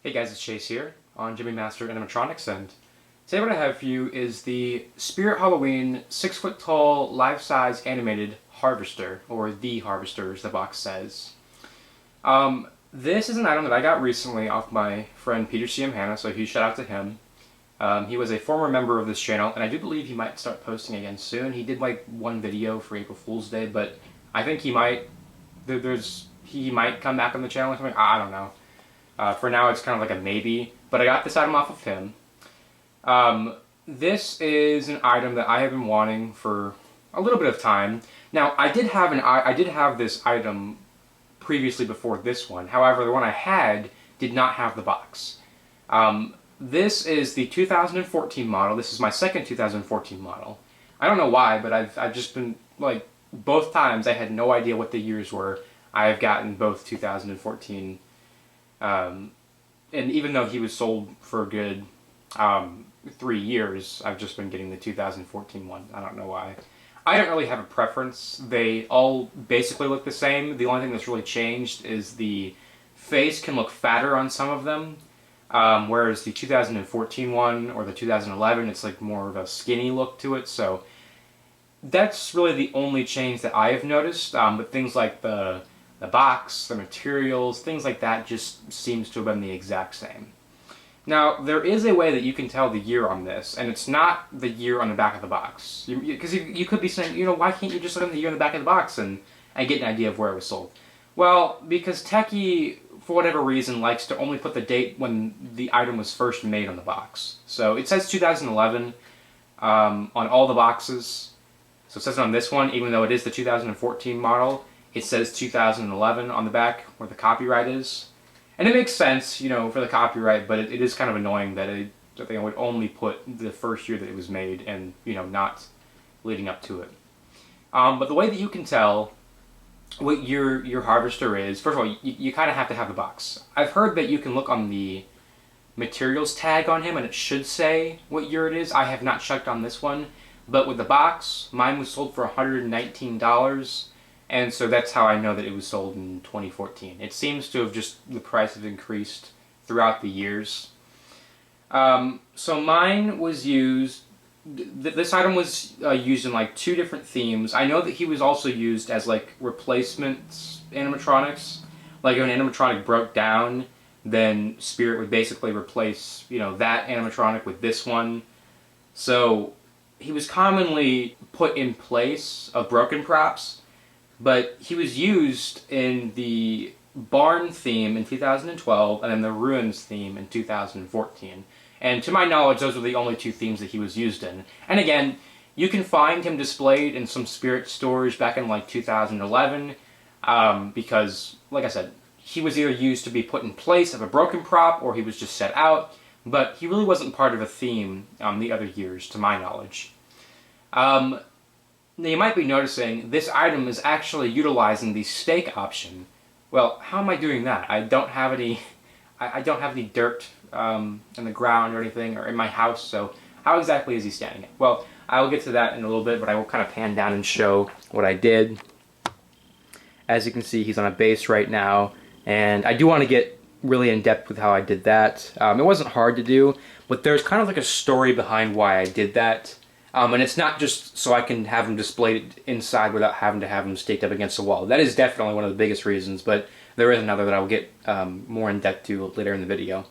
Hey guys, it's Chase here on Gemmy Master Animatronics, and today what I have for you is the Spirit Halloween 6-foot tall, life-size animated harvester, or the harvester as the box says. This is an item that I got recently off my friend Peter C.M. Hanna, so a huge shout out to him. He was a former member of this channel, and I do believe he might start posting again soon. He did like one video for April Fool's Day, but I think he might, he might come back on the channel or something. I don't know. For now, it's kind of like a maybe, but I got this item off of him. This is an item that I have been wanting for a little bit of time. Now, I did have this item previously before this one. However, the one I had did not have the box. This is the 2014 model. This is my second 2014 model. I don't know why, but I've just been, like, both times I had no idea what the years were. I have gotten both 2014. And even though he was sold for a good 3 years, I've just been getting the 2014 one. I don't know why. I don't really have a preference. They all basically look the same. The only thing that's really changed is the face can look fatter on some of them, whereas the 2014 one or the 2011, it's like more of a skinny look to it. So that's really the only change that I have noticed. But things like the box, the materials, things like that just seems to have been the exact same. Now, there is a way that you can tell the year on this, and it's not the year on the back of the box. Because you could be saying, you know, why can't you just look at the year on the back of the box and get an idea of where it was sold? Well, because Tekky, for whatever reason, likes to only put the date when the item was first made on the box. So it says 2011 on all the boxes. So it says it on this one, even though it is the 2014 model. It says 2011 on the back where the copyright is. And it makes sense, you know, for the copyright, but it is kind of annoying that they would only put the first year that it was made and, you know, not leading up to it. But the way that you can tell what your harvester is, first of all, you kind of have to have the box. I've heard that you can look on the materials tag on him and it should say what year it is. I have not checked on this one, but with the box, mine was sold for $119. And so that's how I know that it was sold in 2014. It seems to have just, the price has increased throughout the years. So mine was used, this item was used in like 2 different themes. I know that he was also used as like replacement animatronics. Like if an animatronic broke down, then Spirit would basically replace, you know, that animatronic with this one. So he was commonly put in place of broken props. But he was used in the Barn theme in 2012 and then the Ruins theme in 2014. And to my knowledge, those are the only 2 themes that he was used in. And again, you can find him displayed in some Spirit stores back in like 2011 because, like I said, he was either used to be put in place of a broken prop or he was just set out. But he really wasn't part of a theme the other years, to my knowledge. Now you might be noticing this item is actually utilizing the stake option. Well, how am I doing that? I don't have any dirt in the ground or anything, or in my house, so how exactly is he standing it? Well, I will get to that in a little bit, but I will kind of pan down and show what I did. As you can see, he's on a base right now, and I do want to get really in depth with how I did that. It wasn't hard to do, but there's kind of like a story behind why I did that. And it's not just so I can have him displayed inside without having to have him staked up against the wall. That is definitely one of the biggest reasons, but there is another that I will get more in depth to later in the video.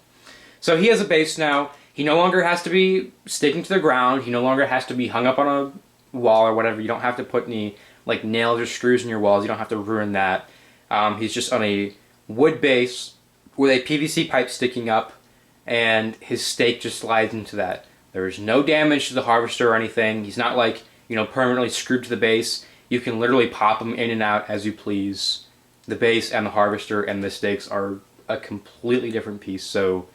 So he has a base now. He no longer has to be sticking to the ground. He no longer has to be hung up on a wall or whatever. You don't have to put any like nails or screws in your walls. You don't have to ruin that. He's just on a wood base with a PVC pipe sticking up, and his stake just slides into that. There's no damage to the harvester or anything. He's not like, you know, permanently screwed to the base. You can literally pop him in and out as you please. The base and the harvester and the stakes are a completely different piece. So,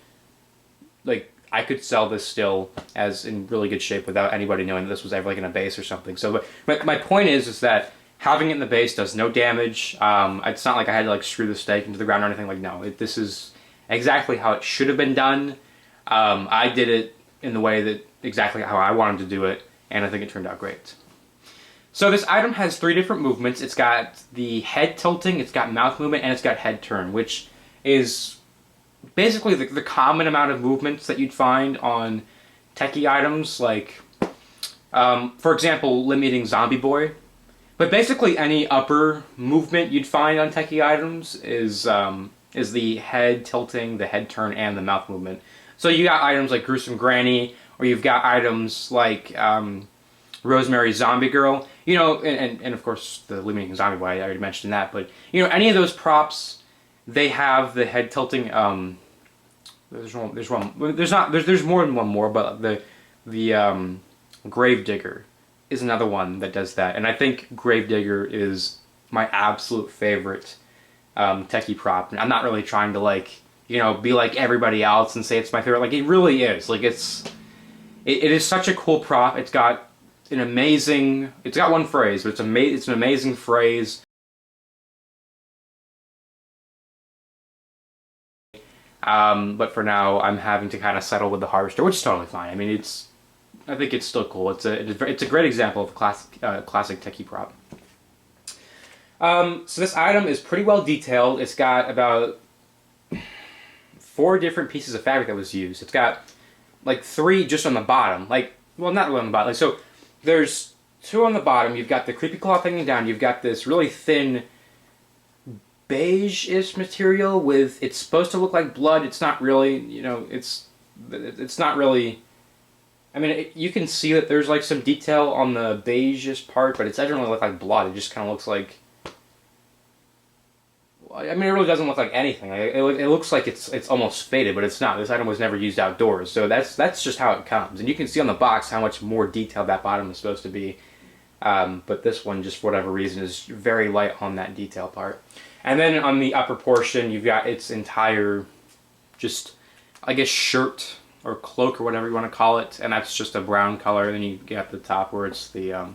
like, I could sell this still as in really good shape without anybody knowing that this was ever like in a base or something. So, but my point is that having it in the base does no damage. It's not like I had to like screw the stake into the ground or anything. Like, no, this is exactly how it should have been done. I did it in the way that exactly how I wanted to do it, and I think it turned out great. So this item has 3 different movements. It's got the head tilting, it's got mouth movement, and it's got head turn, which is basically the common amount of movements that you'd find on Tekky items, like, for example, limiting Zombie Boy. But basically any upper movement you'd find on Tekky items is the head tilting, the head turn, and the mouth movement. So you got items like Gruesome Granny, or you've got items like Rosemary Zombie Girl, you know, and of course the limiting Zombie Boy, I already mentioned that, but, you know, any of those props, they have the head tilting, there's more than one more, but the Gravedigger is another one that does that, and I think Gravedigger is my absolute favorite Tekky prop. And I'm not really trying to, like, you know, be like everybody else and say it's my favorite. Like, it really is. Like, it is such a cool prop. It's got an amazing, it's got one phrase, but it's an amazing phrase. But for now, I'm having to kind of settle with the Harvester, which is totally fine. I mean, I think it's still cool. It's a great example of a classic Tekky prop. So this item is pretty well detailed. It's got about 4 different pieces of fabric that was used. It's got like 3 just on the bottom. Like, well, not really on the bottom. Like, so there's 2 on the bottom. You've got the creepy cloth hanging down. You've got this really thin beige-ish material with, it's supposed to look like blood. It's not really, you know, it's not really, I mean, you can see that there's like some detail on the beige-ish part, but it doesn't really look like blood. It just kind of looks like, I mean, it really doesn't look like anything. It looks like it's almost faded, but it's not. This item was never used outdoors, so that's just how it comes. And you can see on the box how much more detailed that bottom is supposed to be. But this one, just for whatever reason, is very light on that detail part. And then on the upper portion, you've got its entire, just, I guess, shirt or cloak or whatever you want to call it, and that's just a brown color. Then you get the top where it's the,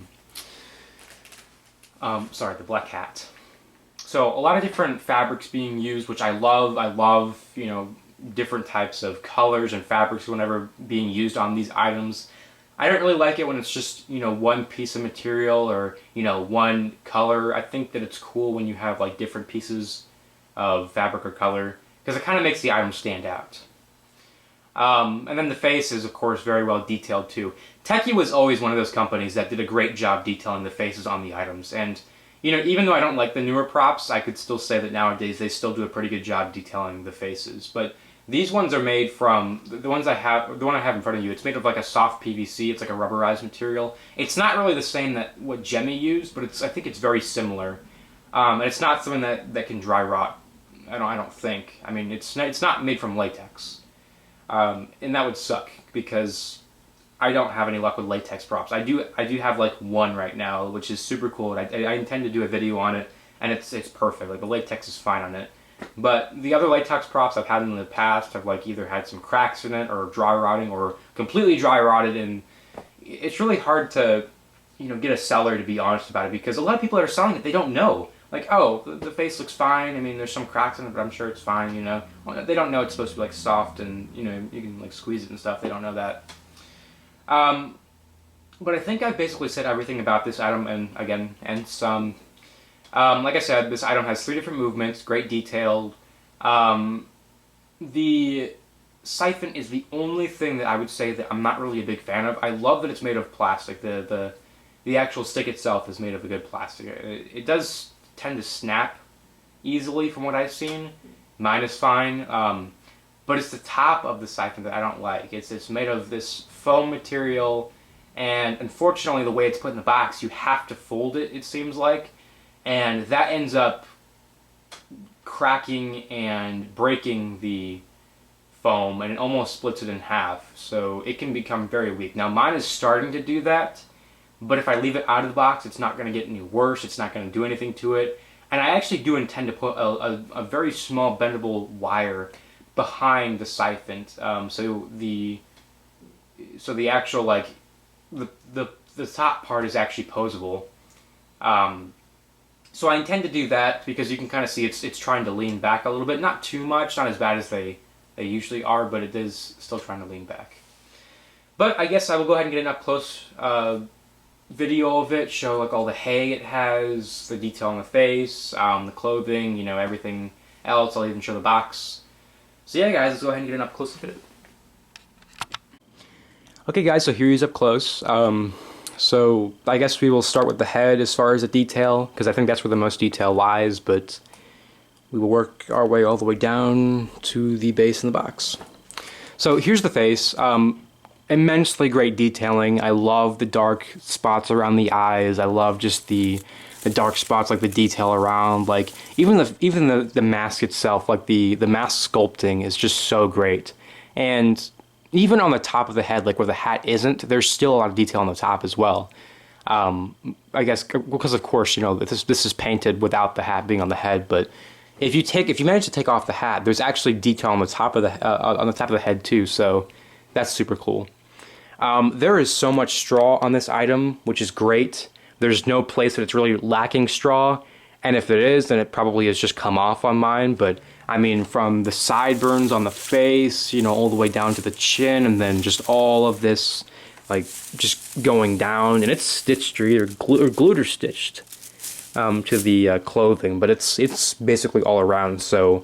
the black hat. So a lot of different fabrics being used, which I love. I love, you know, different types of colors and fabrics whenever being used on these items. I don't really like it when it's just, you know, one piece of material or, you know, one color. I think that it's cool when you have like different pieces of fabric or color, because it kind of makes the item stand out. And then the face is, of course, very well detailed too. Tekky was always one of those companies that did a great job detailing the faces on the items. And, you know, even though I don't like the newer props, I could still say that nowadays they still do a pretty good job detailing the faces. But these ones are made from, the one I have in front of you, it's made of like a soft PVC. It's like a rubberized material. It's not really the same that what Gemmy used, but I think it's very similar. And it's not something that can dry rot. I don't think. I mean, it's not made from latex. And that would suck because I don't have any luck with latex props. I do have like one right now, which is super cool. And I intend to do a video on it, and it's perfect. Like, the latex is fine on it. But the other latex props I've had in the past have like either had some cracks in it or dry rotting or completely dry rotted, and it's really hard to, you know, get a seller to be honest about it, because a lot of people that are selling it, they don't know. Like, oh, the face looks fine. I mean, there's some cracks in it, but I'm sure it's fine, you know. Well, they don't know it's supposed to be like soft and, you know, you can like squeeze it and stuff. They don't know that. But I think I've basically said everything about this item, and some. Like I said, this item has 3 different movements, great detailed. The siphon is the only thing that I would say that I'm not really a big fan of. I love that it's made of plastic. The actual stick itself is made of a good plastic. It does tend to snap easily from what I've seen. Mine is fine. But it's the top of the siphon that I don't like. It's made of this foam material, and unfortunately the way it's put in the box, you have to fold it, it seems like. And that ends up cracking and breaking the foam, and it almost splits it in half. So it can become very weak. Now mine is starting to do that, but if I leave it out of the box, it's not going to get any worse. It's not going to do anything to it. And I actually do intend to put a very small bendable wire behind the siphon, so the actual, like, the top part is actually posable. So I intend to do that because you can kind of see it's trying to lean back a little bit. Not too much, not as bad as they usually are, but it is still trying to lean back. But I guess I will go ahead and get an up-close video of it, show like all the hay it has, the detail on the face, the clothing, you know, everything else. I'll even show the box. So yeah, guys, let's go ahead and get an up close look at it. Okay, guys, so here he is up close. So I guess we will start with the head as far as the detail, because I think that's where the most detail lies, but we will work our way all the way down to the base in the box. So here's the face. Immensely great detailing. I love the dark spots around the eyes. I love just the dark spots, like the detail around, like even the mask itself, like the mask sculpting is just so great. And even on the top of the head, like where the hat isn't, there's still a lot of detail on the top as well. I guess because of course, you know, this is painted without the hat being on the head, but if you manage to take off the hat, there's actually detail on the top of the head too, so that's super cool. There is so much straw on this item, which is great. There's no place that it's really lacking straw, and if it is, then it probably has just come off on mine, but I mean, from the sideburns on the face, you know, all the way down to the chin, and then just all of this, like, just going down, and it's stitched or either glued or stitched to the clothing, but it's basically all around, so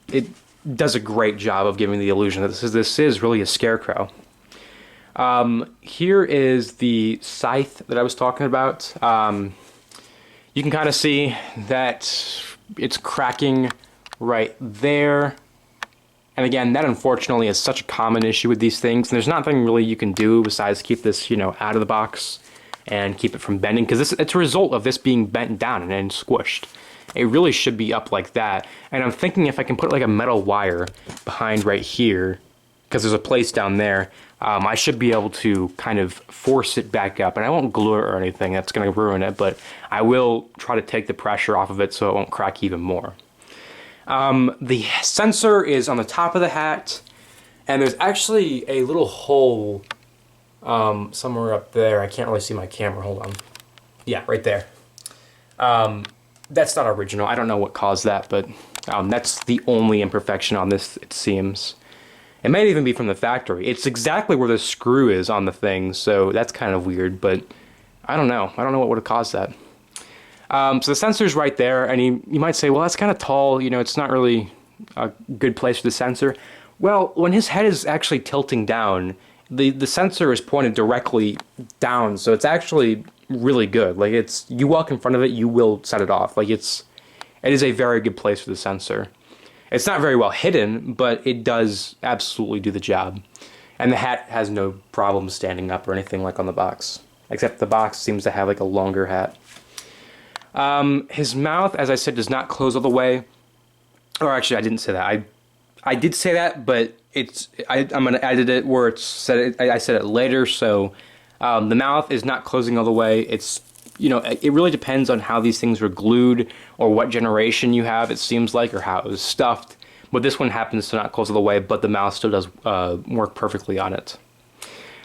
it does a great job of giving the illusion that this is really a scarecrow. Here is the scythe that I was talking about. You can kind of see that it's cracking right there. And again, that unfortunately is such a common issue with these things. And there's nothing really you can do besides keep this, you know, out of the box and keep it from bending, because it's a result of this being bent down and then squished. It really should be up like that. And I'm thinking if I can put like a metal wire behind right here, because there's a place down there, I should be able to kind of force it back up. And I won't glue it or anything, that's going to ruin it, but I will try to take the pressure off of it so it won't crack even more. The sensor is on the top of the hat, and there's actually a little hole somewhere up there. I can't really see my camera, hold on. Yeah, right there. That's not original, I don't know what caused that, but that's the only imperfection on this, it seems. It might even be from the factory. It's exactly where the screw is on the thing, so that's kind of weird, but I don't know. I don't know what would have caused that. So the sensor's right there, and you might say, well, that's kind of tall, you know, it's not really a good place for the sensor. Well, when his head is actually tilting down, the sensor is pointed directly down, so it's actually really good. Like, you walk in front of it, you will set it off. Like, it is a very good place for the sensor. It's not very well hidden, but it does absolutely do the job. And the hat has no problem standing up or anything like on the box, except the box seems to have like a longer hat. His mouth, as I said, does not close all the way. Or actually, I didn't say that. I did say that, but I'm going to edit it where I said it later. So the mouth is not closing all the way. It's, you know, it really depends on how these things were glued or what generation you have, it seems like, or how it was stuffed. But this one happens to not close all the way, but the mouth still does work perfectly on it.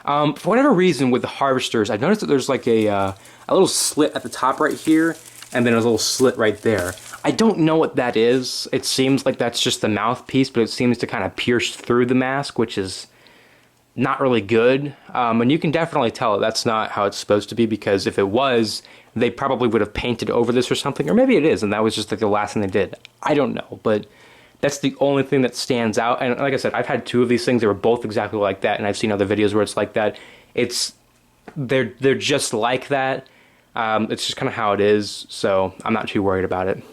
For whatever reason, with the harvesters, I've noticed that there's like a little slit at the top right here, and then there's a little slit right there. I don't know what that is. It seems like that's just the mouthpiece, but it seems to kind of pierce through the mask, which is not really good. And you can definitely tell that's not how it's supposed to be, because if it was, they probably would have painted over this or something. Or maybe it is, and that was just like the last thing they did. I don't know, but that's the only thing that stands out. And like I said, I've had two of these things. They were both exactly like that, and I've seen other videos where it's like that. They're just like that. It's just kind of how it is, so I'm not too worried about it.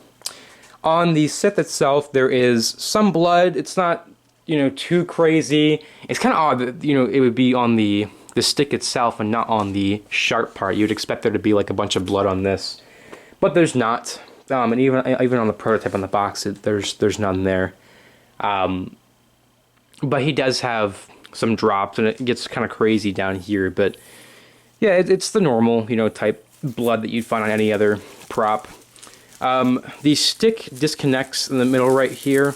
On the Sith itself, there is some blood. It's not, you know, too crazy. It's kind of odd that, you know, it would be on the stick itself and not on the sharp part. You'd expect there to be like a bunch of blood on this, but there's not. And even on the prototype on the box, there's none there. But he does have some drops, and it gets kind of crazy down here. But yeah, it's the normal, you know, type blood that you'd find on any other prop. The stick disconnects in the middle right here,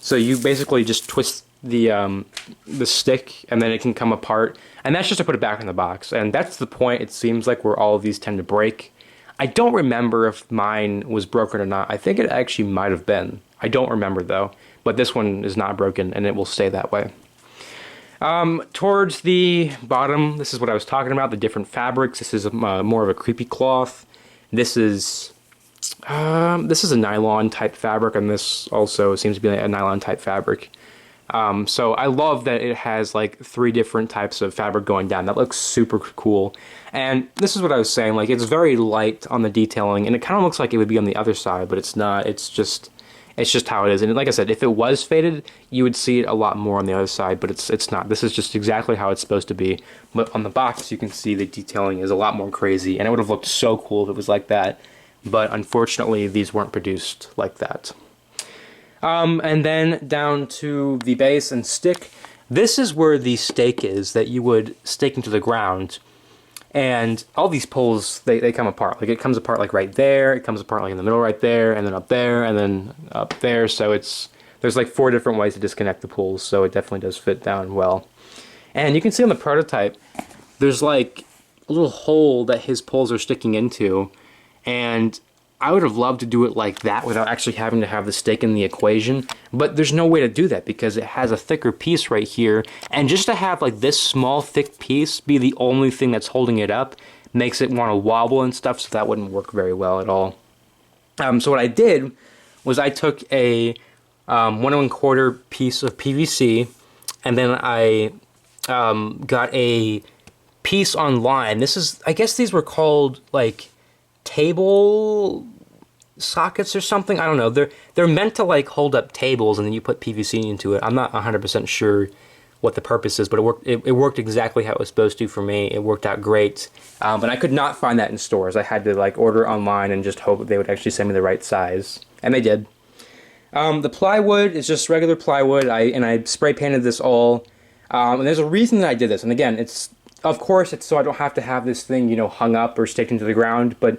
so you basically just twist the stick, and then it can come apart, and that's just to put it back in the box. And that's the point, it seems like, where all of these tend to break. I don't remember if mine was broken or not. I think it actually might have been. I don't remember though, but this one is not broken, and it will stay that way. Towards the bottom, this is what I was talking about, the different fabrics. This is more of a creepy cloth. This is This is a nylon type fabric, and this also seems to be a nylon type fabric. So I love that it has like 3 different types of fabric going down. That looks super cool. And this is what I was saying, like it's very light on the detailing, and it kind of looks like it would be on the other side, but it's not. It's just how it is. And like I said, if it was faded, you would see it a lot more on the other side, but it's not. This is just exactly how it's supposed to be. But on the box, you can see the detailing is a lot more crazy, and it would have looked so cool if it was like that. But unfortunately, these weren't produced like that. And then down to the base and stick. This is where the stake is that you would stake into the ground. And all these poles, they come apart. Like it comes apart like right there, it comes apart like in the middle right there, and then up there, and then up there. So there's like 4 different ways to disconnect the poles, so it definitely does fit down well. And you can see on the prototype, there's like a little hole that his poles are sticking into. And I would have loved to do it like that without actually having to have the stake in the equation, but there's no way to do that because it has a thicker piece right here, and just to have like this small thick piece be the only thing that's holding it up makes it want to wobble and stuff, so that wouldn't work very well at all. So what I did was I took a 1¼ piece of PVC, and then I got a piece online. This is, I guess these were called like table sockets or something. I don't know. They're meant to like hold up tables, and then you put PVC into it. I'm not 100% sure what the purpose is, but it worked exactly how it was supposed to for me. It worked out great. But I could not find that in stores. I had to like order online and just hope that they would actually send me the right size, and they did. The plywood is just regular plywood. I spray painted this all. And there's a reason that I did this. And again, of course it's so I don't have to have this thing, you know, hung up or staked into the ground, but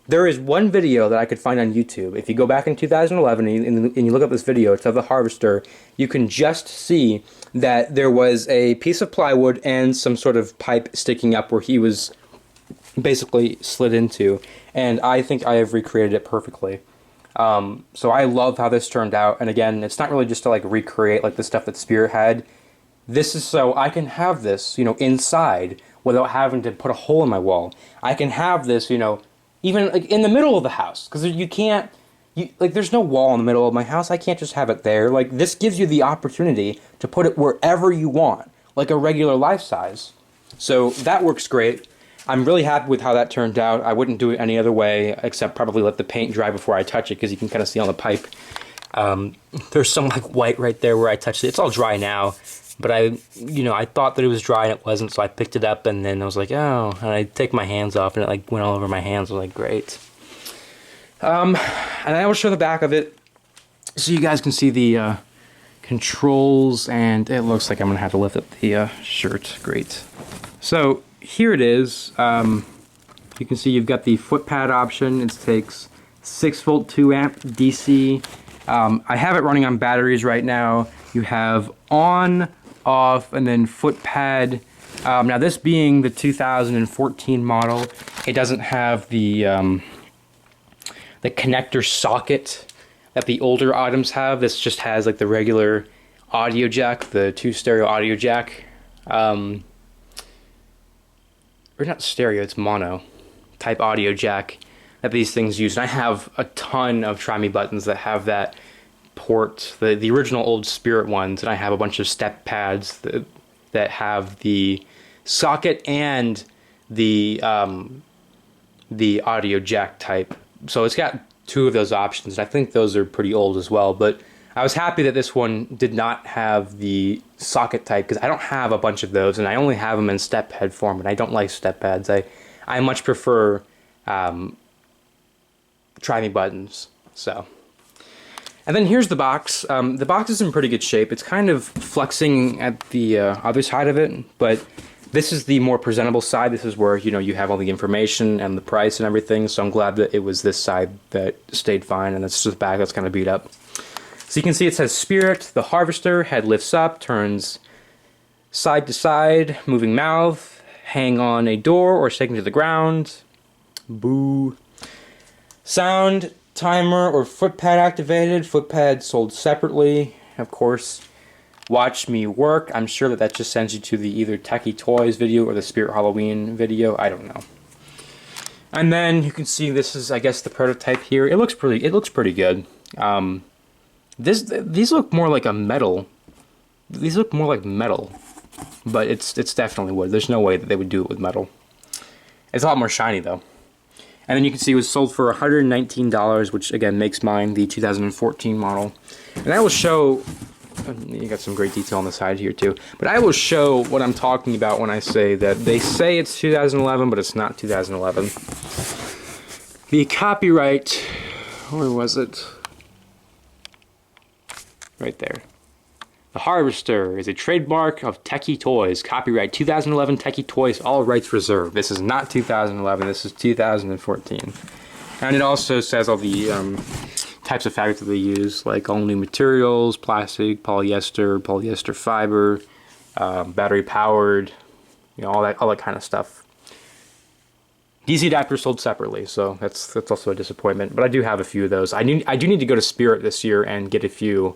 there is one video that I could find on YouTube. If you go back in 2011 and you look up this video, it's of the harvester, you can just see that there was a piece of plywood and some sort of pipe sticking up where he was basically slid into, and I think I have recreated it perfectly. So I love how this turned out, and again, it's not really just to like recreate like the stuff that Spirit had. This is so I can have this, you know, inside without having to put a hole in my wall. I can have this, you know, even like in the middle of the house, because you can't, like there's no wall in the middle of my house. I can't just have it there. Like this gives you the opportunity to put it wherever you want, like a regular life size. So that works great. I'm really happy with how that turned out. I wouldn't do it any other way, except probably let the paint dry before I touch it, because you can kind of see on the pipe. There's some like white right there where I touched it. It's all dry now. But I thought that it was dry and it wasn't, so I picked it up and then I was like, oh, and I take my hands off and it like went all over my hands. I was like, great. And I will show the back of it so you guys can see the controls, and it looks like I'm gonna have to lift up the shirt. Great. So here it is. You can see you've got the foot pad option. It takes 6-volt 2-amp DC. I have it running on batteries right now. You have on, off, and then foot pad. Now this being the 2014 model, it doesn't have the connector socket that the older items have. This just has like the regular audio jack, the 2 stereo audio jack. Or not stereo, it's mono type audio jack that these things use. And I have a ton of Try Me buttons that have that port, the original old Spirit ones, and I have a bunch of step pads that have the socket and the audio jack type. So it's got 2 of those options. I think those are pretty old as well, but I was happy that this one did not have the socket type, because I don't have a bunch of those, and I only have them in step pad form, and I don't like step pads. I much prefer Try Me buttons. So. And then here's the box. The box is in pretty good shape. It's kind of flexing at the other side of it, but this is the more presentable side. This is where, you know, you have all the information and the price and everything, so I'm glad that it was this side that stayed fine, and it's just the back that's kind of beat up. So you can see it says Spirit, the harvester, head lifts up, turns side to side, moving mouth, hang on a door or sticking to the ground. Boo. Sound, timer or foot pad activated. Foot pad sold separately, of course. Watch me work. I'm sure that just sends you to the either Tekky Toys video or the Spirit Halloween video. I don't know. And then you can see this is, I guess, the prototype here. It looks pretty good. These look more like a metal. These look more like metal, but it's definitely wood. There's no way that they would do it with metal. It's a lot more shiny though. And then you can see it was sold for $119, which again makes mine the 2014 model. And I will show, you got some great detail on the side here too, but I will show what I'm talking about when I say that they say it's 2011, but it's not 2011. The copyright, where was it? Right there. The Harvester is a trademark of Tekky Toys. Copyright 2011 Tekky Toys, all rights reserved. This is not 2011, this is 2014. And it also says all the types of fabric that they use, like all new materials, plastic, polyester, polyester fiber, battery powered, you know, all that kind of stuff. DC adapters sold separately, so that's also a disappointment. But I do have a few of those. I do need to go to Spirit this year and get a few.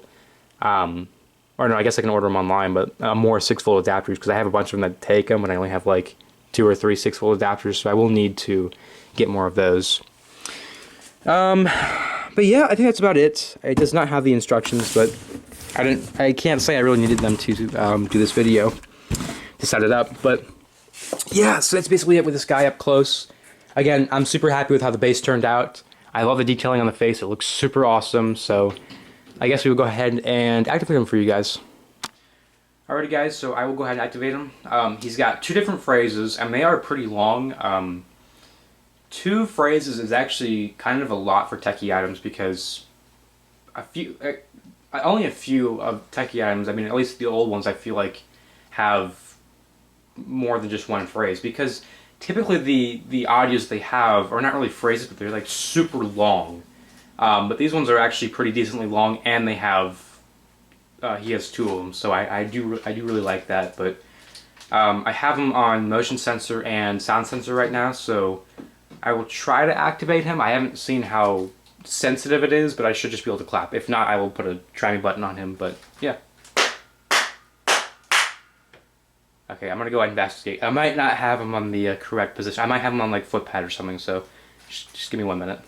Or no, I guess I can order them online, but more 6-volt adapters, because I have a bunch of them that take them, but I only have like 2 or 3 6-volt adapters, so I will need to get more of those. But yeah, I think that's about it. It does not have the instructions, but I can't say I really needed them to do this video to set it up. But yeah, so that's basically it with this guy up close. Again, I'm super happy with how the base turned out. I love the detailing on the face. It looks super awesome, so I guess we will go ahead and activate him for you guys. Alrighty guys, so I will go ahead and activate him. He's got 2 different phrases, and they are pretty long. 2 phrases is actually kind of a lot for Tekky items, because only a few of Tekky items, I mean at least the old ones, I feel like have more than just 1 phrase, because typically the audios they have are not really phrases, but they're like super long. But these ones are actually pretty decently long, and they have he has 2 of them, so I do really like that. But I have him on motion sensor and sound sensor right now, so I will try to activate him. I haven't seen how sensitive it is, but I should just be able to clap. If not, I will put a try me button on him. But yeah. Okay, I'm gonna go ahead and investigate. I might not have him on the correct position. I might have him on like foot pad or something. So just give me 1 minute.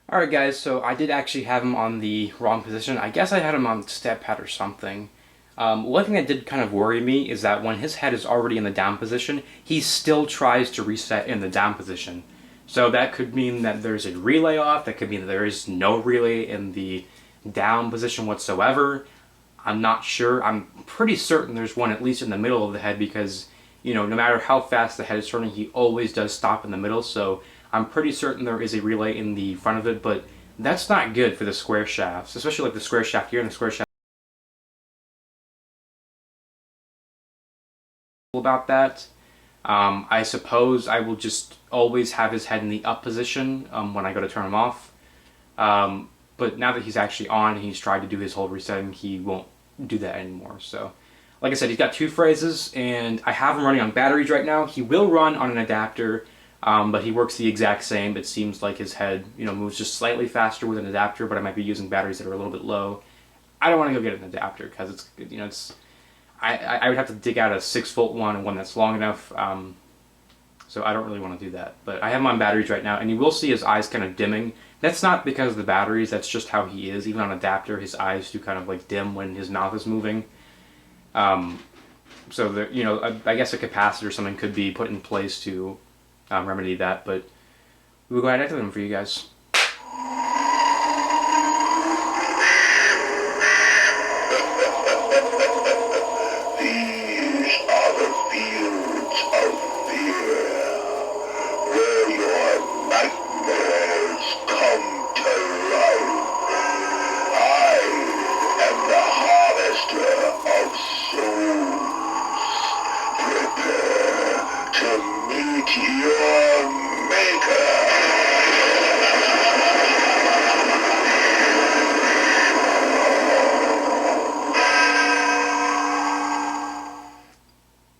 Alright guys, so I did actually have him on the wrong position. I guess I had him on step pad or something. One thing that did kind of worry me is that when his head is already in the down position, he still tries to reset in the down position. So that could mean that there's a relay off, that could mean that there is no relay in the down position whatsoever. I'm not sure. I'm pretty certain there's one at least in the middle of the head, because, you know, no matter how fast the head is turning, he always does stop in the middle, so I'm pretty certain there is a relay in the front of it, but that's not good for the square shafts, especially like the square shaft here and the square shaft. About that, I suppose I will just always have his head in the up position when I go to turn him off. But now that he's actually on and he's tried to do his whole resetting, he won't do that anymore. So, like I said, he's got 2 phrases, and I have him running on batteries right now. He will run on an adapter. But he works the exact same. It seems like his head, you know, moves just slightly faster with an adapter, but I might be using batteries that are a little bit low. I don't want to go get an adapter, because it's, you know, I would have to dig out a 6-volt one and one that's long enough. So I don't really want to do that. But I have him on batteries right now, and you will see his eyes kind of dimming. That's not because of the batteries, that's just how he is. Even on adapter, his eyes do kind of like dim when his mouth is moving. So there, you know, I guess a capacitor or something could be put in place to remedy that, but we'll go ahead and activate them for you guys. These are the fields of fear, where your nightmares come to life. I am the harvester of souls. Prepare to meet your maker.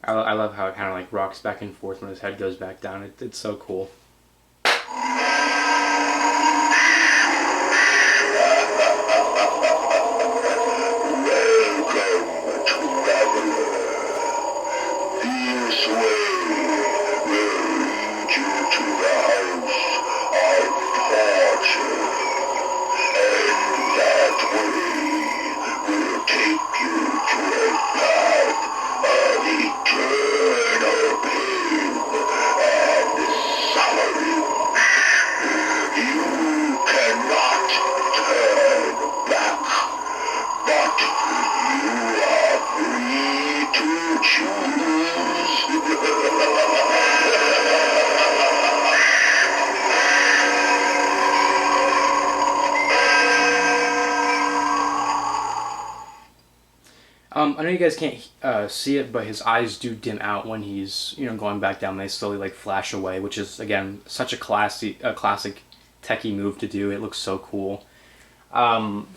I love how it kind of like rocks back and forth when his head goes back down. It's so cool. This way will lead you I know you guys can't see it, but his eyes do dim out when he's going back down. They slowly like flash away, which is again such a classic Tekky move to do. It looks so cool. Um,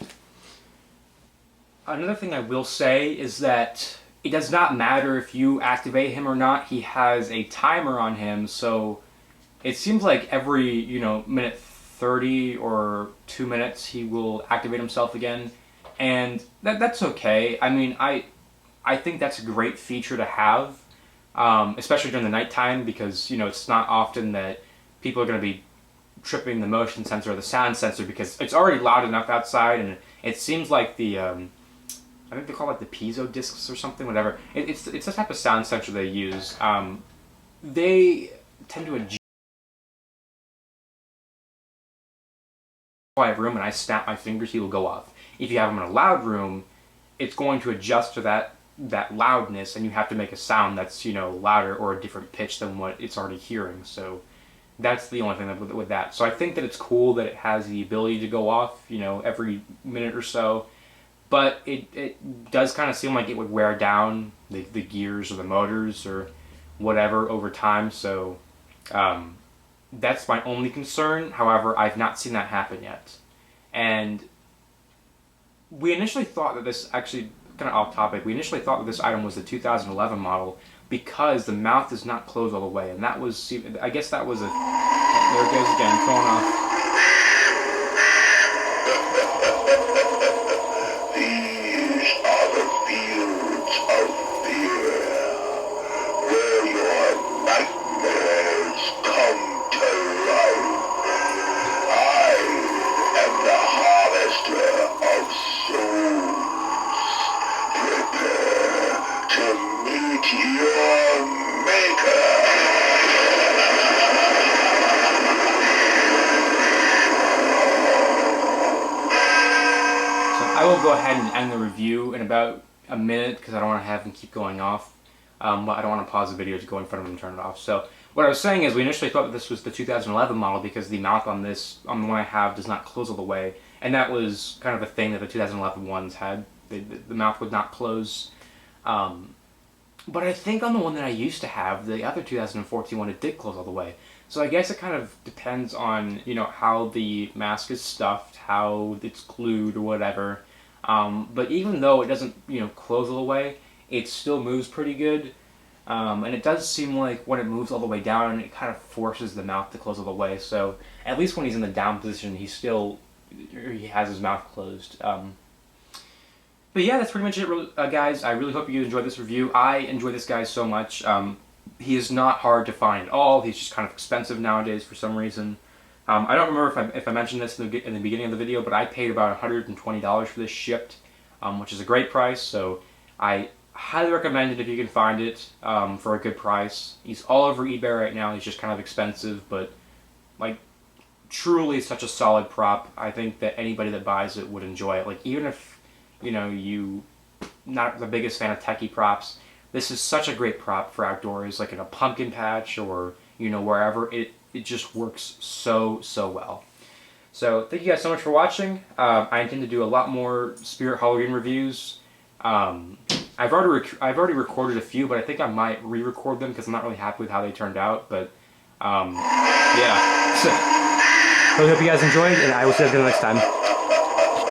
Another thing I will say is that it does not matter if you activate him or not. He has a timer on him, so it seems like every minute 30 or 2 minutes he will activate himself again, and that's okay. I mean, I think that's a great feature to have, especially during the nighttime, because it's not often that people are going to be tripping the motion sensor or the sound sensor, because it's already loud enough outside, and it seems like the I think they call it the piezo discs or something, whatever. It's the type of sound sensor they use. They tend to adjust. Quiet room and I snap my fingers, he will go off. If you have them in a loud room, it's going to adjust to that loudness, and you have to make a sound that's louder or a different pitch than what it's already hearing. So that's the only thing with that. So I think that it's cool that it has the ability to go off every minute or so, but it does kind of seem like it would wear down the gears or the motors or whatever over time. So that's my only concern. However, I've not seen that happen yet. And we initially thought that this, actually kind of off topic, we initially thought that this item was the 2011 model because the mouth does not close all the way. And that was, I guess that was a, there it goes again, throwing off. These are the fields of fear, where your nightmares come to life. I am the harvester of souls. Prepare to meet your maker. I will go ahead and end the review in about a minute because I don't want to have him keep going off. But I don't want to pause the video to go in front of him and turn it off. So what I was saying is we initially thought that this was the 2011 model because the mouth on this, on the one I have, does not close all the way. And that was kind of a thing that the 2011 ones had. The mouth would not close. But I think on the one that I used to have, the other 2014 one, it did close all the way. So I guess it kind of depends on, how the mask is stuffed, how it's glued or whatever. But even though it doesn't, close all the way, it still moves pretty good. And it does seem like when it moves all the way down, it kind of forces the mouth to close all the way. So at least when he's in the down position, he has his mouth closed. But yeah, that's pretty much it, guys. I really hope you enjoyed this review. I enjoy this guy so much. He is not hard to find at all. He's just kind of expensive nowadays for some reason. I don't remember if I mentioned this in the beginning of the video, but I paid about $120 for this shipped, which is a great price. So I highly recommend it if you can find it for a good price. He's all over eBay right now. He's just kind of expensive, but like truly such a solid prop. I think that anybody that buys it would enjoy it. Like even if you not the biggest fan of Tekky props, this is such a great prop for outdoors, like in a pumpkin patch or wherever. It just works so well. So thank you guys so much for watching. I intend to do a lot more Spirit Halloween reviews. I've already recorded a few, but I think I might re-record them because I'm not really happy with how they turned out. But yeah, so I hope you guys enjoyed, and I will see you guys next time.